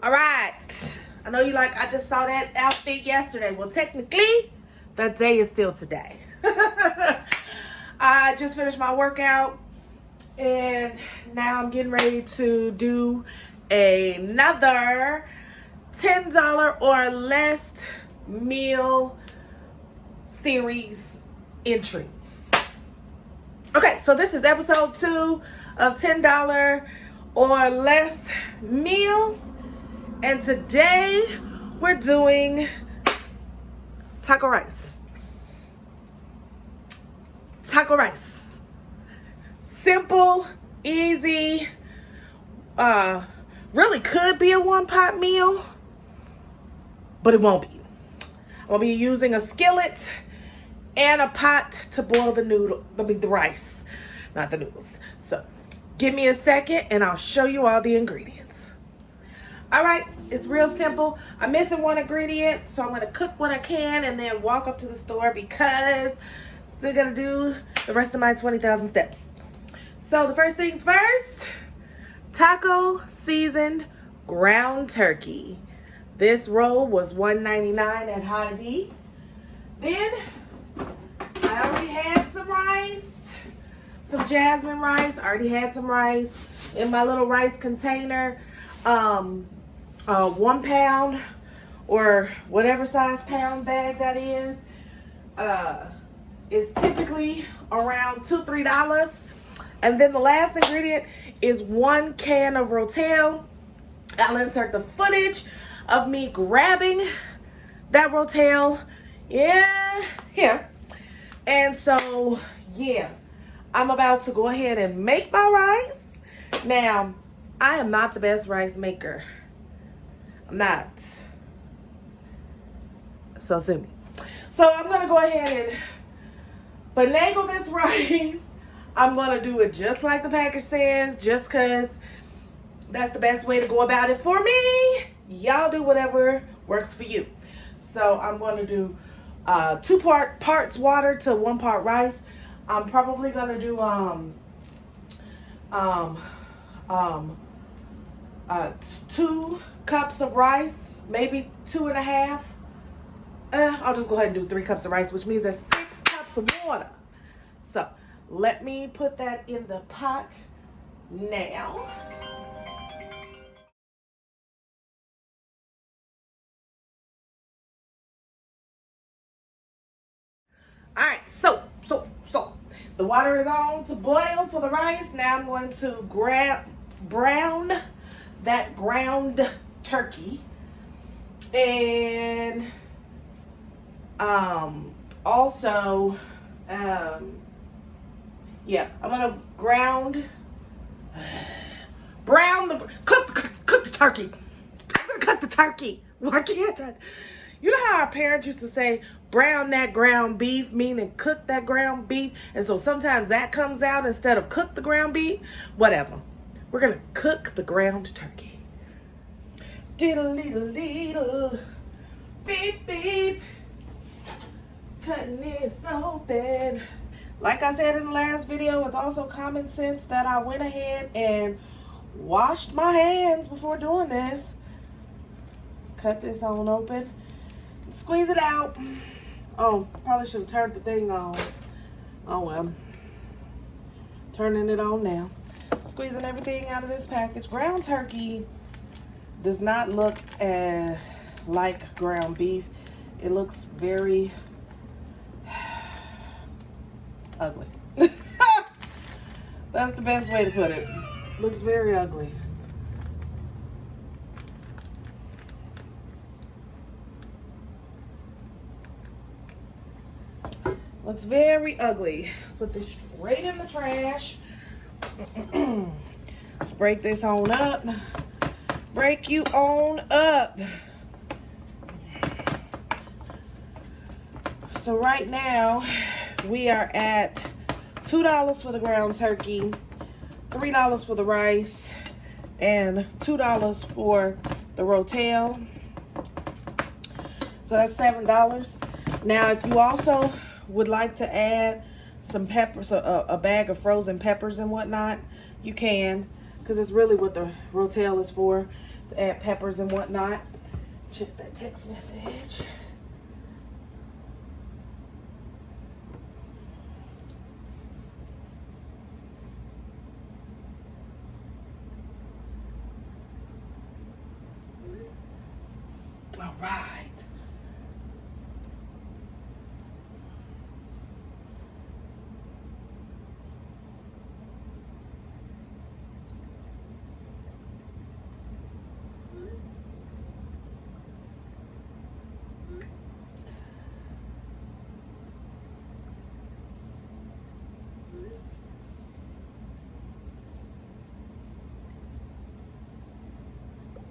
All right. I know you like, I just saw that outfit yesterday. Well, technically, that day is still today. I just finished my workout, and now I'm getting ready to do another $10 or less meal series entry. Okay, so this is episode 2 of $10 or less meals, and today we're doing taco rice. Taco rice. Simple, easy, really could be a one-pot meal, but it won't be. I'm gonna be using a skillet and a pot to boil the rice, not the noodles. So give me a second and I'll show you all the ingredients. All right, it's real simple. I'm missing one ingredient, so I'm gonna cook what I can and then walk up to the store because still gotta do the rest of my 20,000 steps. So the first things first, taco seasoned ground turkey. This roll was $1.99 at Hy-Vee. Then I already had some rice, some jasmine rice. I already had some rice in my little rice container. 1 pound or whatever size pound bag that is typically around $2-3. And then the last ingredient is 1 can of Rotel. I'll insert the footage of me grabbing that Rotel in here. And so, yeah, I'm about to go ahead and make my rice. Now, I am not the best rice maker. I'm not. So sue me. So I'm going to go ahead and finagle this rice. I'm going to do it just like the package says, just because that's the best way to go about it for me. Y'all do whatever works for you. So I'm going to do 2 parts water to 1 part rice. I'm probably going to do 2 cups of rice, maybe 2.5. I'll just go ahead and do 3 cups of rice, which means that's 6 cups of water. So let me put that in the pot now. All right, so the water is on to boil for the rice. Now I'm going to brown that ground turkey, and also yeah, I'm gonna cook the turkey. I'm gonna cook the turkey. Why can't I? You know how our parents used to say, brown that ground beef, meaning cook that ground beef? And so sometimes that comes out instead of cook the ground beef. Whatever. We're going to cook the ground turkey. Diddle-diddle-diddle. Beep, beep. Cutting this open. Like I said in the last video, it's also common sense that I went ahead and washed my hands before doing this. Cut this on open. Squeeze it out. Oh, probably should have turned the thing on. Oh well. Turning it on now. Squeezing everything out of this package. Ground turkey does not look like ground beef. It looks very ugly. That's the best way to put it. Looks very ugly. Looks very ugly. Put this straight in the trash. Let's break this on up. Break you on up. So right now, we are at $2 for the ground turkey, $3 for the rice, and $2 for the Rotel. So that's $7. Now, if you also would like to add some peppers, a bag of frozen peppers and whatnot, you can, because it's really what the Rotel is for. to add peppers and whatnot. Check that text message. All right.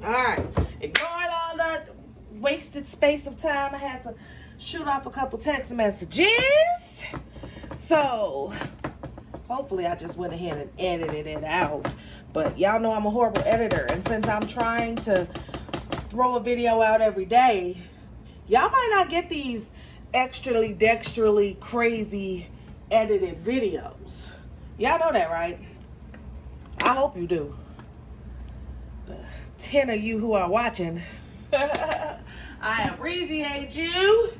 All right, ignoring all the wasted space of time, I had to shoot off a couple text messages. So hopefully I just went ahead and edited it out. But y'all know I'm a horrible editor, and since I'm trying to throw a video out every day, y'all might not get these extrally dexterly crazy edited videos. Y'all know that, right? I hope you do. 10 of you who are watching, I appreciate you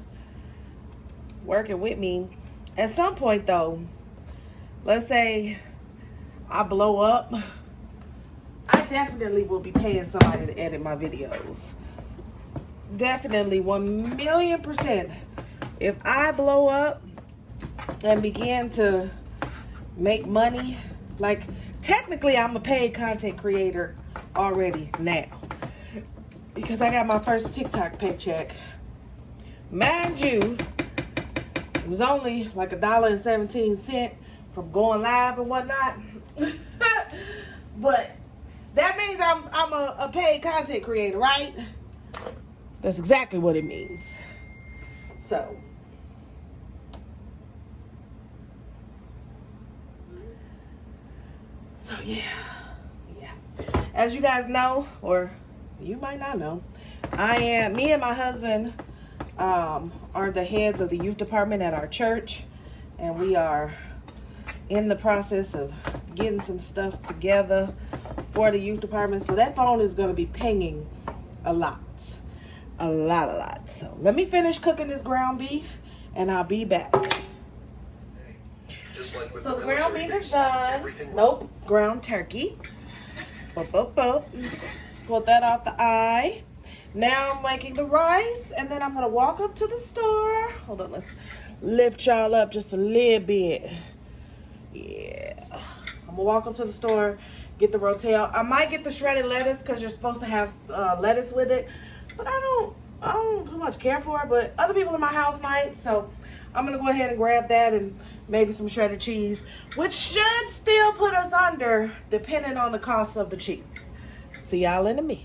working with me. At some point though, let's say I blow up, I definitely will be paying somebody to edit my videos. Definitely 1,000,000%. If I blow up and begin to make money, like technically I'm a paid content creator already now, because I got my first TikTok paycheck. Mind you, it was only like $1.17 from going live and whatnot. But that means I'm a paid content creator, right? That's exactly what it means. So yeah. As you guys know, or you might not know, me and my husband are the heads of the youth department at our church, and we are in the process of getting some stuff together for the youth department. So that phone is going to be pinging a lot. So let me finish cooking this ground beef, and I'll be back. So the ground beef is done. Nope, ground turkey. Pull that off the eye. Now I'm making the rice, and then I'm gonna walk up to the store. Hold on, let's lift y'all up just a little bit. Yeah, I'm gonna walk up to the store, get the rotel. I might get the shredded lettuce because you're supposed to have lettuce with it, but I don't too much care for it. But other people in my house might, so I'm gonna go ahead and grab that and maybe some shredded cheese, which should still put us under, depending on the cost of the cheese. See y'all in a minute.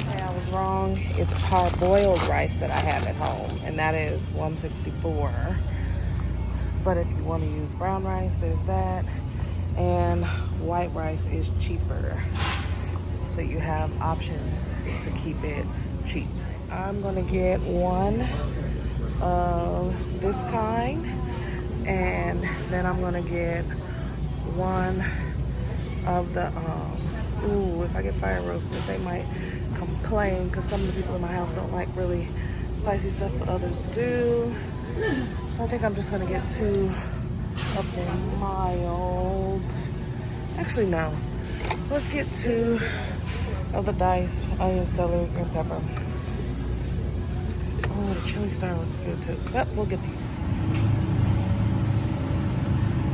Okay, I was wrong. It's parboiled rice that I have at home, and that is $1.64. But if you want to use brown rice, there's that. And white rice is cheaper, so you have options to keep it cheap. I'm gonna get one of this kind, and then I'm gonna get one of the if I get fire roasted, they might complain because some of the people in my house don't like really spicy stuff, but others do. So I think I'm just gonna get two of the mild. Actually, no. Let's get two of the diced onion, celery, green pepper. Oh, the chili star looks good too. But we'll get these.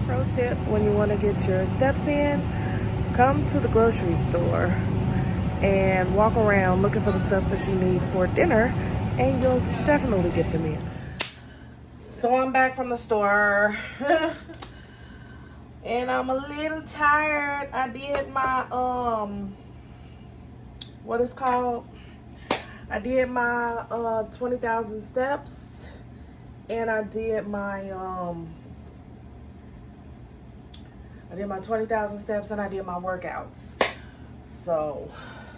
Pro tip: when you want to get your steps in, come to the grocery store and walk around looking for the stuff that you need for dinner, and you'll definitely get them in. So I'm back from the store and I'm a little tired. I did my what is called? I did my 20,000 steps, and I did my 20,000 steps, and I did my workouts. So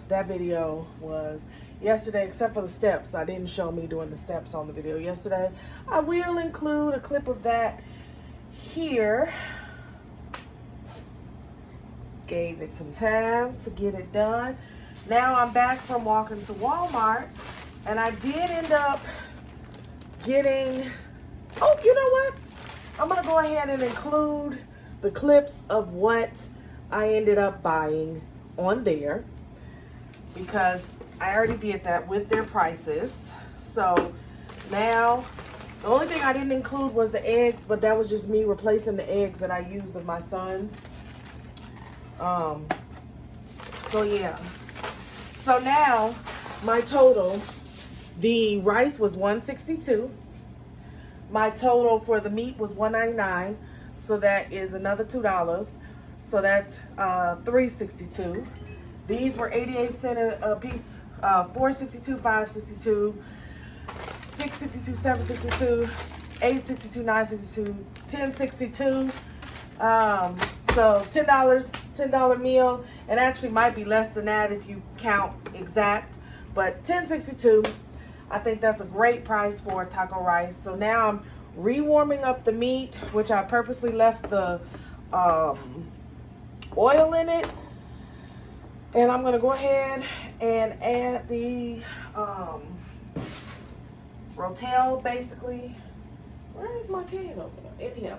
that video was yesterday, except for the steps. I didn't show me doing the steps on the video yesterday. I will include a clip of that here. Gave it some time to get it done. Now I'm back from walking to Walmart, and I did end up getting, oh, you know what? I'm gonna go ahead and include the clips of what I ended up buying on there, because I already did that with their prices. So now, the only thing I didn't include was the eggs, but that was just me replacing the eggs that I used of my son's. So yeah. So now, my total, the rice was $162. My total for the meat was $199. So that is another $2. So that's $362. These were 88 cents a piece. $4.62, $5.62, $6.62, $7.62, $8.62, $9.62, $10.62. So $10 meal, and actually might be less than that if you count exact, but $10.62. I think that's a great price for taco rice. So now I'm rewarming up the meat, which I purposely left the oil in it. And I'm gonna go ahead and add the Rotel, basically. Where is my can opener? In here.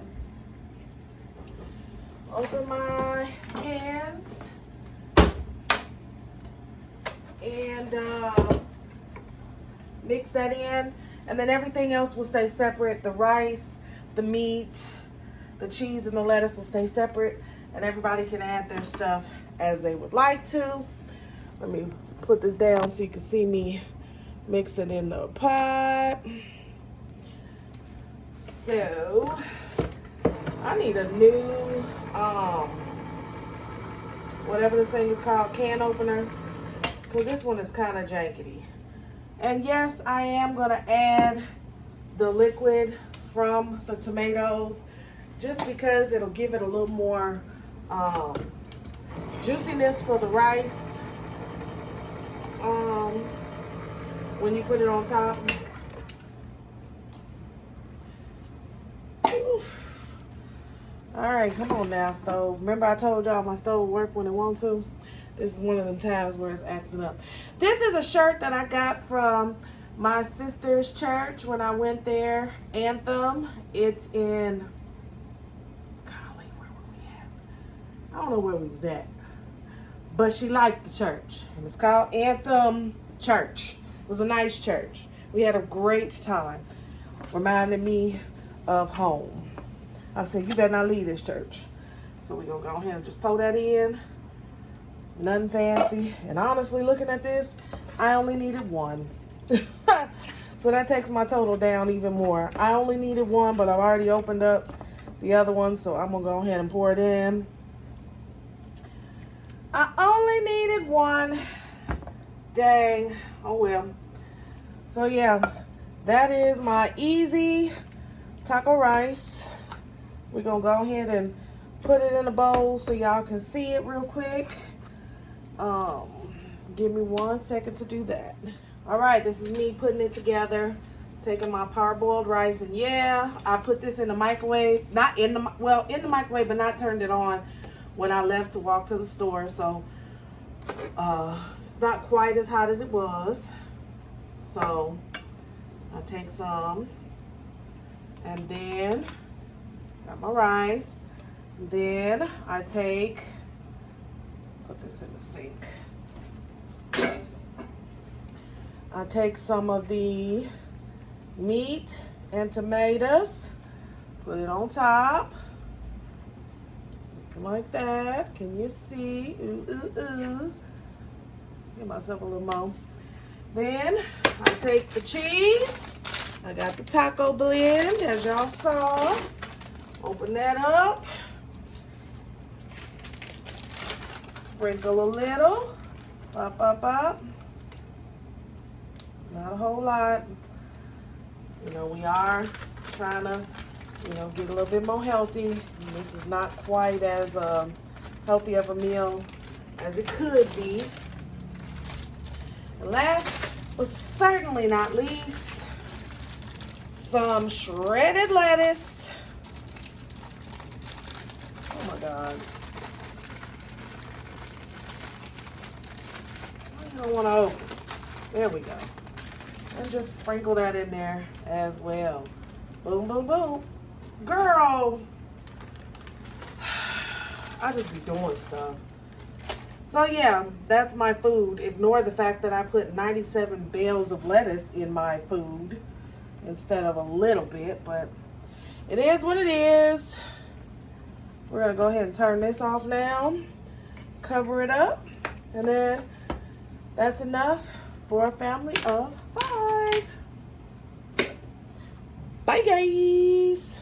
Open my cans and mix that in, and then everything else will stay separate. The rice, the meat, the cheese, and the lettuce will stay separate, and everybody can add their stuff as they would like to. Let me put this down so you can see me mix it in the pot. So I need a new whatever this thing is called, can opener, because this one is kind of jankety. And yes, I am gonna add the liquid from the tomatoes, just because it'll give it a little more juiciness for the rice when you put it on top. All right, come on now, stove. Remember I told y'all my stove work when it wants to? This is one of them times where it's acting up. This is a shirt that I got from my sister's church when I went there, Anthem. It's in, golly, where were we at? I don't know where we was at, but she liked the church, and it's called Anthem Church. It was a nice church. We had a great time. Reminded me of home. I said, you better not leave this church. So we're gonna go ahead and just pour that in. Nothing fancy. And honestly, looking at this, I only needed one. So that takes my total down even more. I only needed one, but I've already opened up the other one, so I'm gonna go ahead and pour it in. I only needed one. Dang. Oh well. So yeah, that is my easy taco rice. We're gonna go ahead and put it in a bowl so y'all can see it real quick. Give me 1 second to do that. All right, this is me putting it together, taking my parboiled rice, and yeah, I put this in the microwave. Not in the, well, in the microwave, but not turned it on when I left to walk to the store. So it's not quite as hot as it was. So I take some, and then got my rice. Then I take, put this in the sink. I take some of the meat and tomatoes, put it on top, like that. Can you see? Ooh, ooh, ooh. Give myself a little more. Then I take the cheese. I got the taco blend, as y'all saw. Open that up. Sprinkle a little. Pop, pop, pop. Not a whole lot. You know, we are trying to, you know, get a little bit more healthy. And this is not quite as healthy of a meal as it could be. And last but certainly not least, some shredded lettuce. Oh my God. I don't want to open it. There we go. And just sprinkle that in there as well. Boom, boom, boom. Girl, I just be doing stuff. So yeah, that's my food. Ignore the fact that I put 97 bales of lettuce in my food instead of a little bit, but it is what it is. We're gonna go ahead and turn this off now, cover it up, and then that's enough for a family of 5. Bye guys.